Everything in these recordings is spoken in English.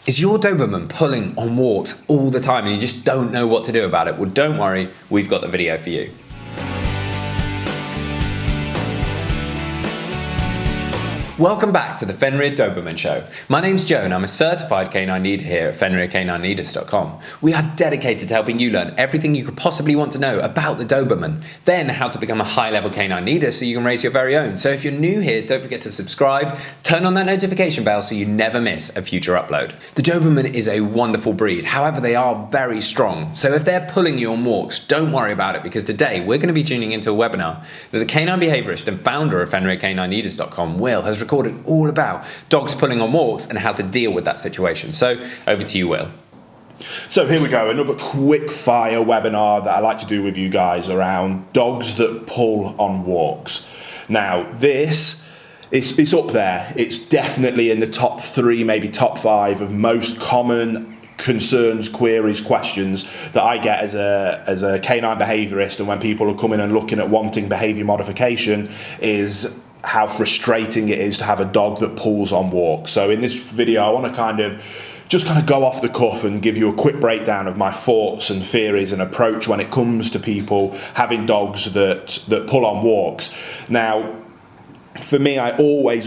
Is your Doberman pulling on walks all the time and you just don't know what to do about it? Well, don't worry, we've got the video for you. Welcome back to the Fenrir Doberman Show. My name's Joe and I'm a certified canine leader here at FenrirCanineLeaders.com. We are dedicated to helping you learn everything you could possibly want to know about the Doberman, then how to become a high-level canine leader so you can raise your very own. So if you're new here, don't forget to subscribe, turn on that notification bell so you never miss a future upload. The Doberman is a wonderful breed, however they are very strong. So if they're pulling you on walks, don't worry about it because today we're going to be tuning into a webinar that the canine behaviorist and founder of FenrirCanineLeaders.com, Will, has recorded all about dogs pulling on walks and how to deal with that situation. So over to you, Will. So here we go, another quick fire webinar that I like to do with you guys around dogs that pull on walks. Now this it's up there. It's definitely in the top 3, maybe top 5 of most common concerns, queries, questions that I get as a canine behaviorist, and when people are coming and looking at wanting behavior modification, is how frustrating it is to have a dog that pulls on walks. So in this video I want to just go off the cuff and give you a quick breakdown of my thoughts and theories and approach when it comes to people having dogs that pull on walks. Now, for me, I always,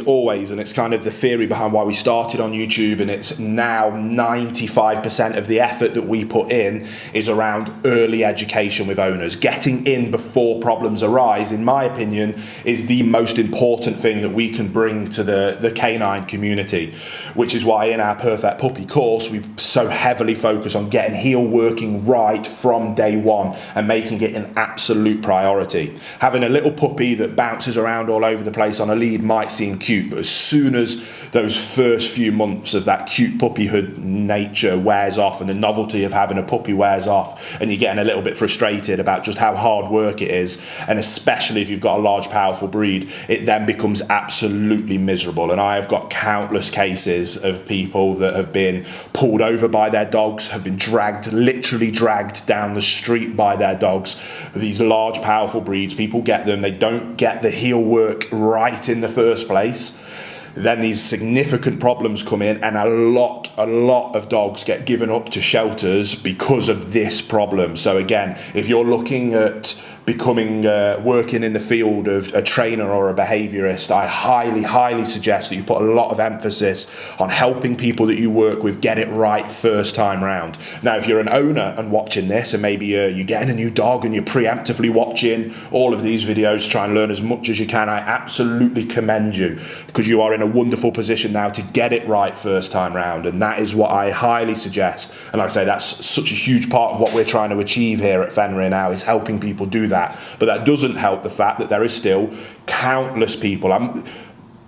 and it's kind of the theory behind why we started on YouTube, and it's now 95% of the effort that we put in is around early education with owners. Getting in before problems arise, in my opinion, is the most important thing that we can bring to the canine community, which is why in our Perfect Puppy course, we so heavily focus on getting heel working right from day one and making it an absolute priority. Having a little puppy that bounces around all over the place on a lead might seem cute, but as soon as those first few months of that cute puppyhood nature wears off and the novelty of having a puppy wears off and you're getting a little bit frustrated about just how hard work it is, and especially if you've got a large powerful breed, it then becomes absolutely miserable. And I have got countless cases of people that have been pulled over by their dogs, have been literally dragged down the street by their dogs. These large powerful breeds, people get them, they don't get the heel work right in the first place, then these significant problems come in, and a lot of dogs get given up to shelters because of this problem. So again, if you're looking at becoming working in the field of a trainer or a behaviorist, I highly suggest that you put a lot of emphasis on helping people that you work with get it right first time round. Now, if you're an owner and watching this, and maybe you're getting a new dog and you're preemptively watching all of these videos to try and learn as much as you can, I absolutely commend you, because you are in a wonderful position now to get it right first time round, and that is what I highly suggest. And like I say, that's such a huge part of what we're trying to achieve here at Fenrir now, is helping people do that. But that doesn't help the fact that there is still countless people,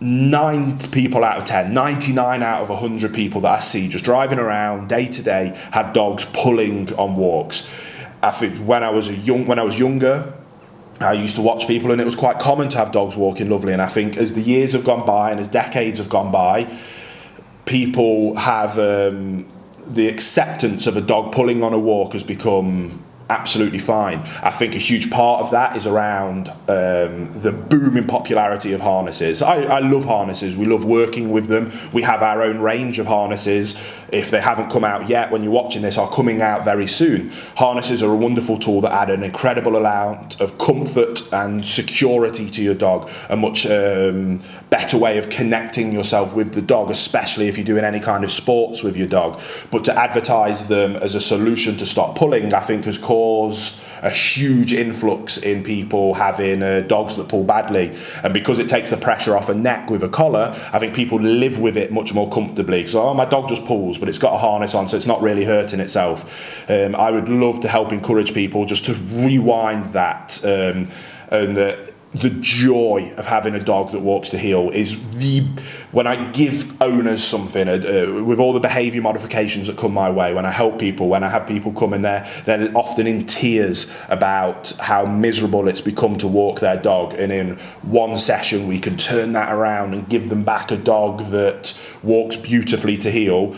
9 people out of 10, 99 out of 100 people that I see just driving around day to day have dogs pulling on walks. I think when I was younger, I used to watch people and it was quite common to have dogs walking lovely, and I think as the years have gone by and as decades have gone by, people have the acceptance of a dog pulling on a walk has become absolutely fine. I think a huge part of that is around the booming popularity of harnesses. I love harnesses. We love working with them. We have our own range of harnesses. If they haven't come out yet, when you're watching this, are coming out very soon. Harnesses are a wonderful tool that add an incredible amount of comfort and security to your dog, a much better way of connecting yourself with the dog, especially if you're doing any kind of sports with your dog. But to advertise them as a solution to stop pulling, I think has caused a huge influx in people having dogs that pull badly, and because it takes the pressure off a neck with a collar, I think people live with it much more comfortably. So my dog just pulls, but it's got a harness on, so it's not really hurting itself. I would love to help encourage people just to rewind that, and the joy of having a dog that walks to heel is when I give owners something, with all the behaviour modifications that come my way, when I help people, when I have people come in there, they're often in tears about how miserable it's become to walk their dog, and in one session we can turn that around and give them back a dog that walks beautifully to heel.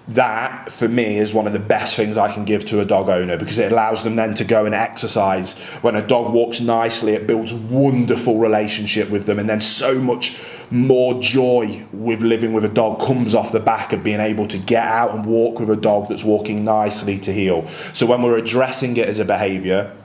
that for me is one of the best things I can give to a dog owner, because it allows them then to go and exercise. When a dog walks nicely, it builds wonderful relationship with them, and then so much more joy with living with a dog comes off the back of being able to get out and walk with a dog that's walking nicely to heel. So when we're addressing it as a behaviour,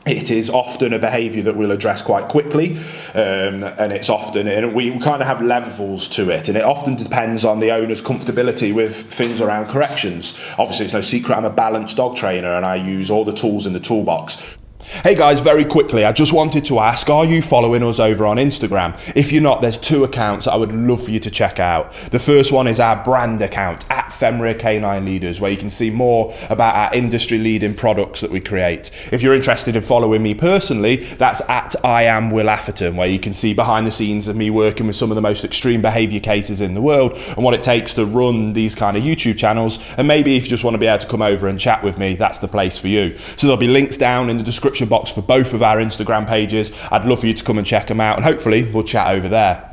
it is often a behaviour that we'll address quite quickly, and it's often, and we kind of have levels to it, and it often depends on the owner's comfortability with things around corrections. Obviously, it's no secret I'm a balanced dog trainer, and I use all the tools in the toolbox. Hey guys, very quickly, I just wanted to ask, are you following us over on Instagram? If you're not, there's 2 accounts that I would love for you to check out. The first one is our brand account, at Fenrir Canine Leaders, where you can see more about our industry-leading products that we create. If you're interested in following me personally, that's at I am Will Atherton, where you can see behind the scenes of me working with some of the most extreme behaviour cases in the world and what it takes to run these kind of YouTube channels. And maybe if you just want to be able to come over and chat with me, that's the place for you. So there'll be links down in the description box for both of our Instagram pages. I'd love for you to come and check them out, and hopefully we'll chat over there.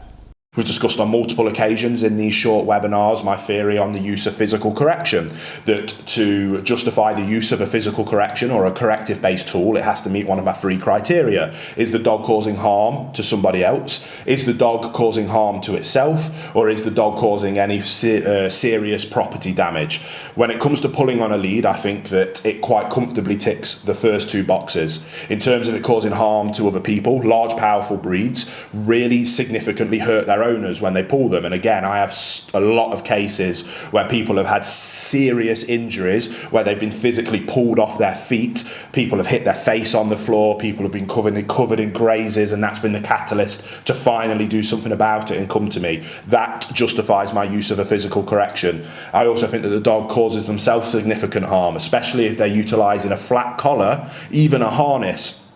We've discussed on multiple occasions in these short webinars my theory on the use of physical correction, that to justify the use of a physical correction or a corrective-based tool, it has to meet one of our 3 criteria. Is the dog causing harm to somebody else? Is the dog causing harm to itself? Or is the dog causing any serious property damage? When it comes to pulling on a lead, I think that it quite comfortably ticks the first 2 boxes. In terms of it causing harm to other people, large, powerful breeds really significantly hurt their owners when they pull them. And again, I have a lot of cases where people have had serious injuries, where they've been physically pulled off their feet, people have hit their face on the floor, people have been covered in grazes, and that's been the catalyst to finally do something about it and come to me. That justifies my use of a physical correction. I also think that the dog causes themselves significant harm, especially if they're utilising a flat collar, even a harness.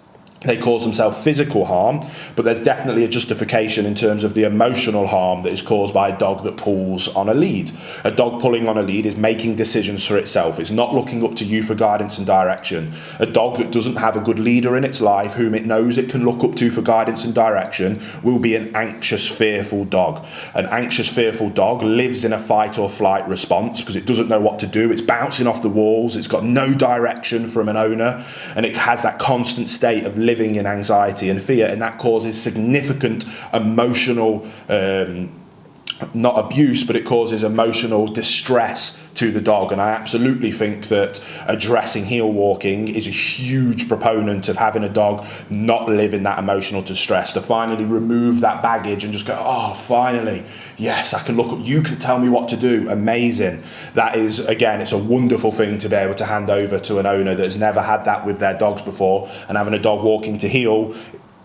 They cause themselves physical harm, but there's definitely a justification in terms of the emotional harm that is caused by a dog that pulls on a lead. A dog pulling on a lead is making decisions for itself. It's not looking up to you for guidance and direction. A dog that doesn't have a good leader in its life, whom it knows it can look up to for guidance and direction, will be an anxious, fearful dog. An anxious, fearful dog lives in a fight or flight response because it doesn't know what to do. It's bouncing off the walls. It's got no direction from an owner, and it has that constant state of living in anxiety and fear, and that causes significant emotional not abuse, but it causes emotional distress to the dog. And I absolutely think that addressing heel walking is a huge proponent of having a dog not live in that emotional distress, to finally remove that baggage and just go, oh, finally, yes, I can look up, you can tell me what to do. Amazing. That is, again, it's a wonderful thing to be able to hand over to an owner that has never had that with their dogs before, and having a dog walking to heel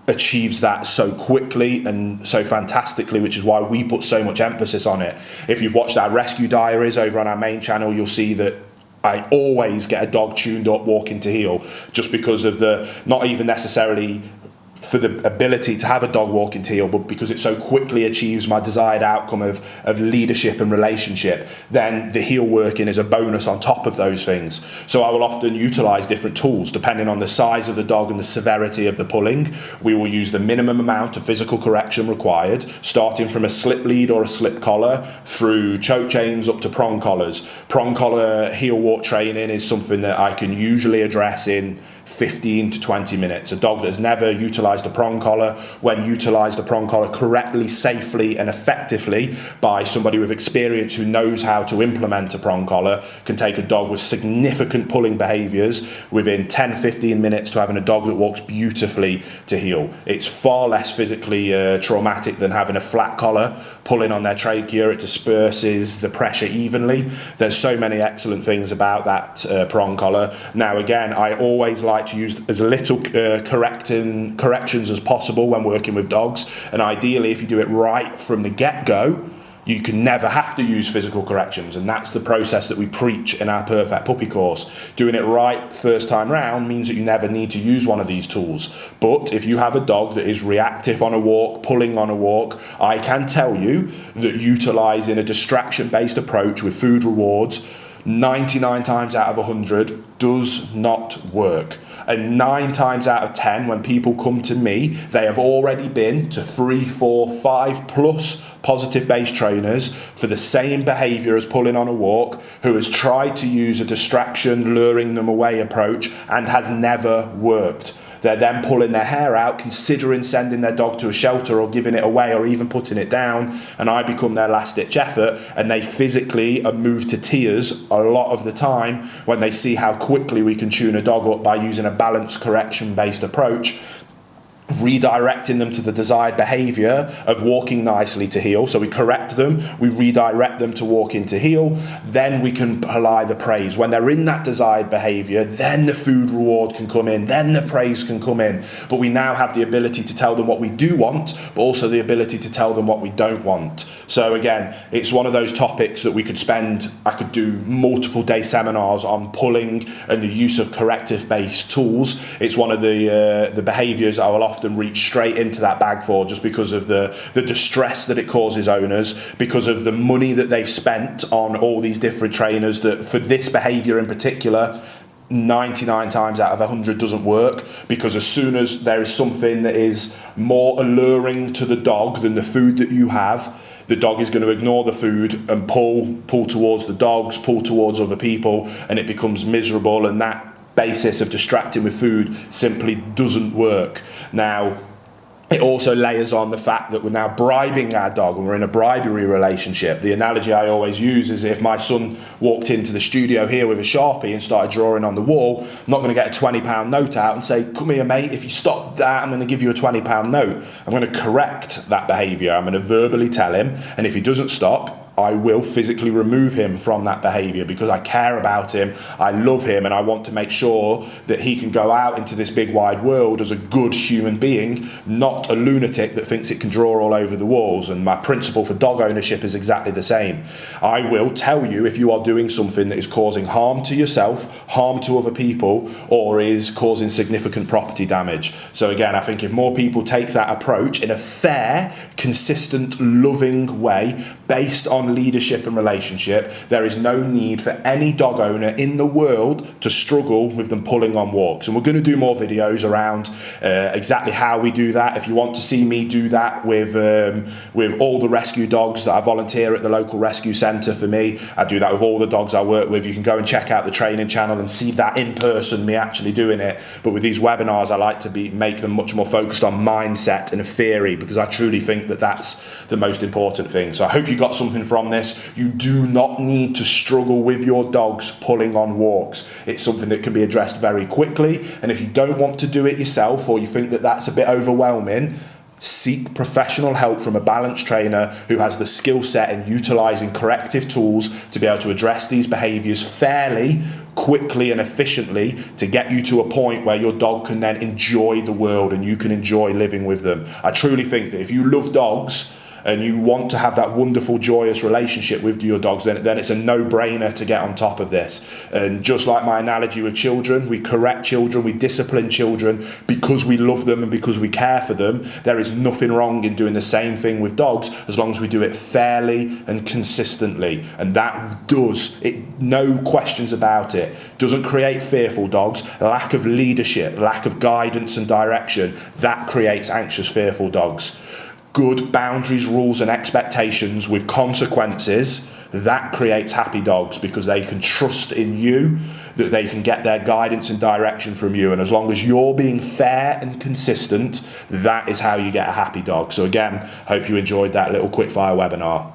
achieves that so quickly and so fantastically, which is why we put so much emphasis on it. If you've watched our rescue diaries over on our main channel, you'll see that I always get a dog tuned up walking to heel, just because of the, not even necessarily for the ability to have a dog walking to heel, but because it so quickly achieves my desired outcome of leadership and relationship, then the heel working is a bonus on top of those things. So I will often utilize different tools depending on the size of the dog and the severity of the pulling. We will use the minimum amount of physical correction required, starting from a slip lead or a slip collar through choke chains up to prong collars. Prong collar heel walk training is something that I can usually address in 15 to 20 minutes. A dog that has never utilised a prong collar, when utilised a prong collar correctly, safely and effectively by somebody with experience who knows how to implement a prong collar, can take a dog with significant pulling behaviours within 10-15 minutes to having a dog that walks beautifully to heel. It's far less physically traumatic than having a flat collar pulling on their trachea. It disperses the pressure evenly. There's so many excellent things about that prong collar. Now again, I always like to use as little corrections as possible when working with dogs, and ideally if you do it right from the get-go, you can never have to use physical corrections, and that's the process that we preach in our Perfect Puppy course. Doing it right first time round means that you never need to use one of these tools. But if you have a dog that is reactive on a walk, pulling on a walk, I can tell you that utilising a distraction-based approach with food rewards 99 times out of 100 does not work. And 9 times out of 10, when people come to me, they have already been to 3, 4, 5 plus positive-based trainers for the same behaviour as pulling on a walk, who has tried to use a distraction, luring them away approach and has never worked. They're then pulling their hair out, considering sending their dog to a shelter or giving it away or even putting it down, and I become their last-ditch effort, and they physically are moved to tears a lot of the time when they see how quickly we can tune a dog up by using a balance correction-based approach, redirecting them to the desired behaviour of walking nicely to heel. So we correct them, we redirect them to walk into heel, then we can apply the praise. When they're in that desired behaviour, then the food reward can come in, then the praise can come in. But we now have the ability to tell them what we do want, but also the ability to tell them what we don't want. So again, it's one of those topics that I could do multiple day seminars on pulling and the use of corrective-based tools. It's one of the behaviours I will often reach straight into that bag for, just because of the distress that it causes owners, because of the money that they've spent on all these different trainers that for this behaviour in particular 99 times out of 100 doesn't work, because as soon as there is something that is more alluring to the dog than the food that you have, the dog is going to ignore the food and pull towards the dogs, pull towards other people, and it becomes miserable, and that basis of distracting with food simply doesn't work. Now, it also layers on the fact that we're now bribing our dog and we're in a bribery relationship. The analogy I always use is if my son walked into the studio here with a Sharpie and started drawing on the wall, I'm not going to get a £20 note out and say, come here mate, if you stop that I'm going to give you a £20 note. I'm going to correct that behaviour. I'm going to verbally tell him, and if he doesn't stop, I will physically remove him from that behaviour, because I care about him, I love him, and I want to make sure that he can go out into this big wide world as a good human being, not a lunatic that thinks it can draw all over the walls. And my principle for dog ownership is exactly the same. I will tell you if you are doing something that is causing harm to yourself, harm to other people, or is causing significant property damage. So again, I think if more people take that approach in a fair, consistent, loving way, based on leadership and relationship, there is no need for any dog owner in the world to struggle with them pulling on walks. And we're going to do more videos around exactly how we do that. If you want to see me do that with all the rescue dogs that I volunteer at the local rescue centre for me, I do that with all the dogs I work with. You can go and check out the training channel and see that in person, me actually doing it. But with these webinars, I like to make them much more focused on mindset and theory, because I truly think that that's the most important thing. So I hope you got something from this. You do not need to struggle with your dogs pulling on walks. It's something that can be addressed very quickly, and if you don't want to do it yourself, or you think that that's a bit overwhelming, seek professional help from a balance trainer who has the skill set in utilising corrective tools to be able to address these behaviours fairly, quickly and efficiently, to get you to a point where your dog can then enjoy the world and you can enjoy living with them. I truly think that if you love dogs and you want to have that wonderful, joyous relationship with your dogs, then it's a no-brainer to get on top of this. And just like my analogy with children, we correct children, we discipline children because we love them and because we care for them. There is nothing wrong in doing the same thing with dogs, as long as we do it fairly and consistently. And that does, no questions about it, doesn't create fearful dogs. Lack of leadership, lack of guidance and direction, that creates anxious, fearful dogs. Good boundaries, rules and expectations with consequences, that creates happy dogs, because they can trust in you, that they can get their guidance and direction from you. And as long as you're being fair and consistent, that is how you get a happy dog. So again, hope you enjoyed that little quickfire webinar.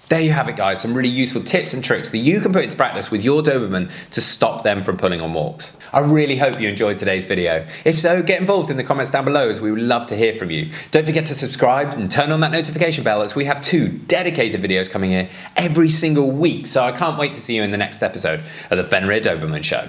There you have it, guys. Some really useful tips and tricks that you can put into practice with your Doberman to stop them from pulling on walks. I really hope you enjoyed today's video. If so, get involved in the comments down below, as we would love to hear from you. Don't forget to subscribe and turn on that notification bell, as we have 2 dedicated videos coming here every single week. So I can't wait to see you in the next episode of the Fenrir Doberman Show.